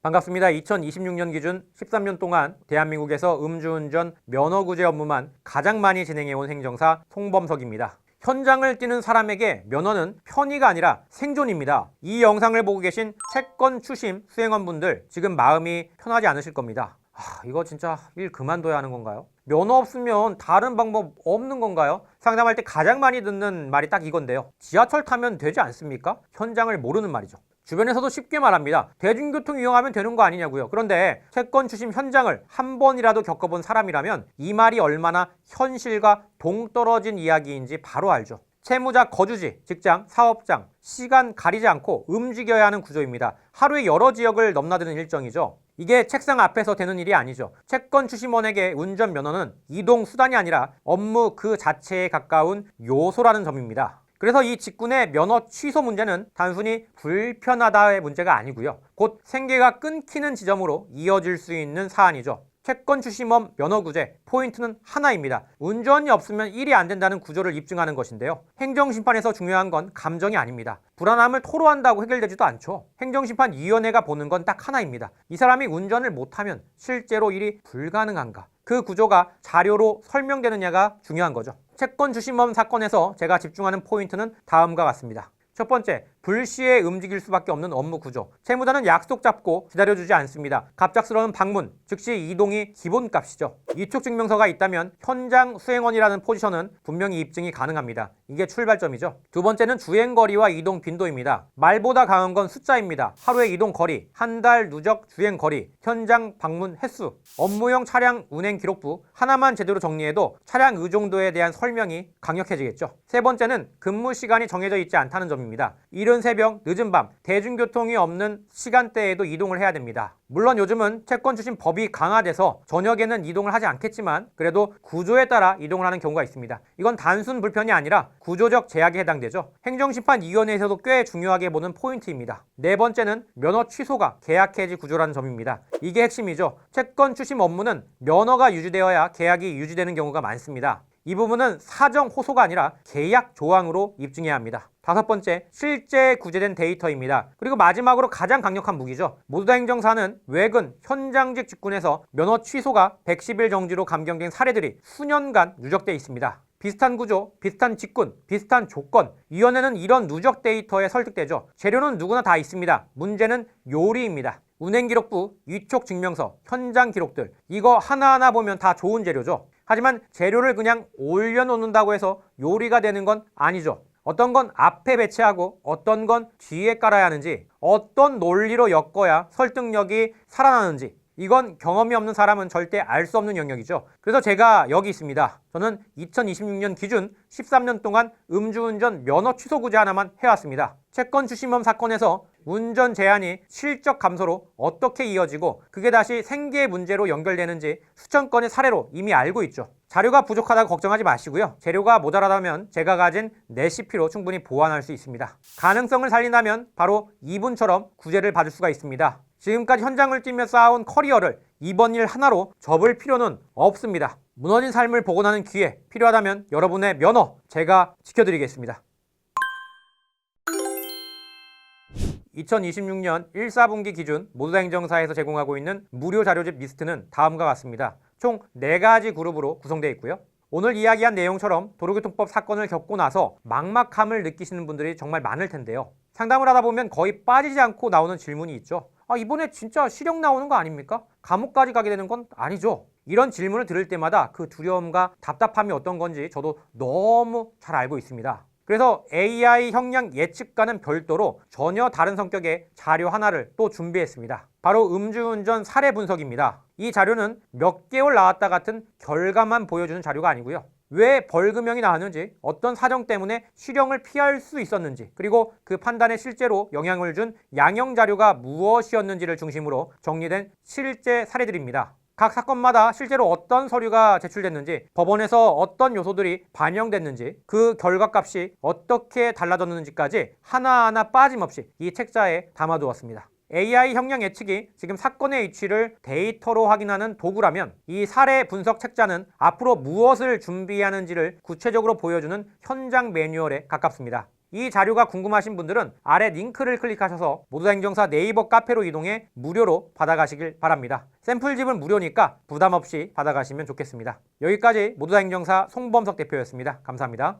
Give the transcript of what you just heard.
반갑습니다. 2026년 기준 13년 동안 대한민국에서 음주운전 면허구제 업무만 가장 많이 진행해온 행정사 송범석입니다. 현장을 뛰는 사람에게 면허는 편의가 아니라 생존입니다. 이 영상을 보고 계신 채권 추심 수행원분들 지금 마음이 편하지 않으실 겁니다. 이거 진짜 일 그만둬야 하는 건가요? 면허 없으면 다른 방법 없는 건가요? 상담할 때 가장 많이 듣는 말이 딱 이건데요. 지하철 타면 되지 않습니까? 현장을 모르는 말이죠. 주변에서도 쉽게 말합니다. 대중교통 이용하면 되는 거 아니냐고요. 그런데 채권 추심 현장을 한 번이라도 겪어본 사람이라면 이 말이 얼마나 현실과 동떨어진 이야기인지 바로 알죠. 채무자 거주지, 직장, 사업장, 시간 가리지 않고 움직여야 하는 구조입니다. 하루에 여러 지역을 넘나드는 일정이죠. 이게 책상 앞에서 되는 일이 아니죠. 채권 추심원에게 운전면허는 이동 수단이 아니라 업무 그 자체에 가까운 요소라는 점입니다. 그래서 이 직군의 면허 취소 문제는 단순히 불편하다의 문제가 아니고요. 곧 생계가 끊기는 지점으로 이어질 수 있는 사안이죠. 채권 추심원 면허구제 포인트는 하나입니다. 운전이 없으면 일이 안 된다는 구조를 입증하는 것인데요. 행정심판에서 중요한 건 감정이 아닙니다. 불안함을 토로한다고 해결되지도 않죠. 행정심판위원회가 보는 건 딱 하나입니다. 이 사람이 운전을 못하면 실제로 일이 불가능한가? 그 구조가 자료로 설명되느냐가 중요한 거죠. 채권 추심원 사건에서 제가 집중하는 포인트는 다음과 같습니다. 첫 번째, 불시에 움직일 수밖에 없는 업무 구조. 채무자는 약속 잡고 기다려주지 않습니다. 갑작스러운 방문, 즉시 이동이 기본값이죠. 이촉증명서가 있다면 현장 수행원이라는 포지션은 분명히 입증이 가능합니다. 이게 출발점이죠. 두 번째는 주행거리와 이동 빈도입니다. 말보다 강한 건 숫자입니다. 하루의 이동 거리, 한 달 누적 주행거리, 현장 방문 횟수, 업무용 차량 운행 기록부 하나만 제대로 정리해도 차량 의존도에 대한 설명이 강력해지겠죠. 세 번째는 근무 시간이 정해져 있지 않다는 점입니다. 이른 새벽, 늦은 밤, 대중교통이 없는 시간대에도 이동을 해야 됩니다. 물론 요즘은 채권 추심 법이 강화돼서 저녁에는 이동을 하지 않겠지만 그래도 구조에 따라 이동을 하는 경우가 있습니다. 이건 단순 불편이 아니라 구조적 제약에 해당되죠. 행정심판위원회에서도 꽤 중요하게 보는 포인트입니다. 네 번째는 면허 취소가 계약 해지 구조라는 점입니다. 이게 핵심이죠. 채권 추심 업무는 면허가 유지되어야 계약이 유지되는 경우가 많습니다. 이 부분은 사정 호소가 아니라 계약 조항으로 입증해야 합니다. 다섯 번째, 실제 구제된 데이터입니다. 그리고 마지막으로 가장 강력한 무기죠. 모두 다 행정사는 외근, 현장직 직군에서 면허 취소가 110일 정지로 감경된 사례들이 수년간 누적돼 있습니다. 비슷한 구조, 비슷한 직군, 비슷한 조건, 위원회는 이런 누적 데이터에 설득되죠. 재료는 누구나 다 있습니다. 문제는 요리입니다. 운행기록부, 위촉증명서, 현장 기록들, 이거 하나하나 보면 다 좋은 재료죠. 하지만 재료를 그냥 올려놓는다고 해서 요리가 되는 건 아니죠. 어떤 건 앞에 배치하고 어떤 건 뒤에 깔아야 하는지, 어떤 논리로 엮어야 설득력이 살아나는지, 이건 경험이 없는 사람은 절대 알 수 없는 영역이죠. 그래서 제가 여기 있습니다. 저는 2026년 기준 13년 동안 음주운전 면허 취소구제 하나만 해왔습니다. 채권 추심범 사건에서 운전 제한이 실적 감소로 어떻게 이어지고 그게 다시 생계 문제로 연결되는지 수천 건의 사례로 이미 알고 있죠. 자료가 부족하다고 걱정하지 마시고요. 재료가 모자라다면 제가 가진 레시피로 충분히 보완할 수 있습니다. 가능성을 살린다면 바로 이분처럼 구제를 받을 수가 있습니다. 지금까지 현장을 뛰며 쌓아온 커리어를 이번 일 하나로 접을 필요는 없습니다. 무너진 삶을 보고 나는 기회, 필요하다면 여러분의 면허 제가 지켜드리겠습니다. 2026년 1, 4분기 기준 모두 다 행정사에서 제공하고 있는 무료 자료집 리스트는 다음과 같습니다. 총 4가지 그룹으로 구성되어 있고요. 오늘 이야기한 내용처럼 도로교통법 사건을 겪고 나서 막막함을 느끼시는 분들이 정말 많을 텐데요. 상담을 하다 보면 거의 빠지지 않고 나오는 질문이 있죠. 이번에 진짜 실형 나오는 거 아닙니까? 감옥까지 가게 되는 건 아니죠. 이런 질문을 들을 때마다 그 두려움과 답답함이 어떤 건지 저도 너무 잘 알고 있습니다. 그래서 AI 형량 예측과는 별도로 전혀 다른 성격의 자료 하나를 또 준비했습니다. 바로 음주운전 사례 분석입니다. 이 자료는 몇 개월 나왔다 같은 결과만 보여주는 자료가 아니고요. 왜 벌금형이 나왔는지, 어떤 사정 때문에 실형을 피할 수 있었는지, 그리고 그 판단에 실제로 영향을 준 양형 자료가 무엇이었는지를 중심으로 정리된 실제 사례들입니다. 각 사건마다 실제로 어떤 서류가 제출됐는지, 법원에서 어떤 요소들이 반영됐는지, 그 결과값이 어떻게 달라졌는지까지 하나하나 빠짐없이 이 책자에 담아두었습니다. AI 형량 예측이 지금 사건의 위치를 데이터로 확인하는 도구라면 이 사례 분석 책자는 앞으로 무엇을 준비하는지를 구체적으로 보여주는 현장 매뉴얼에 가깝습니다. 이 자료가 궁금하신 분들은 아래 링크를 클릭하셔서 모두다 행정사 네이버 카페로 이동해 무료로 받아가시길 바랍니다. 샘플집은 무료니까 부담 없이 받아가시면 좋겠습니다. 여기까지 모두다 행정사 송범석 대표였습니다. 감사합니다.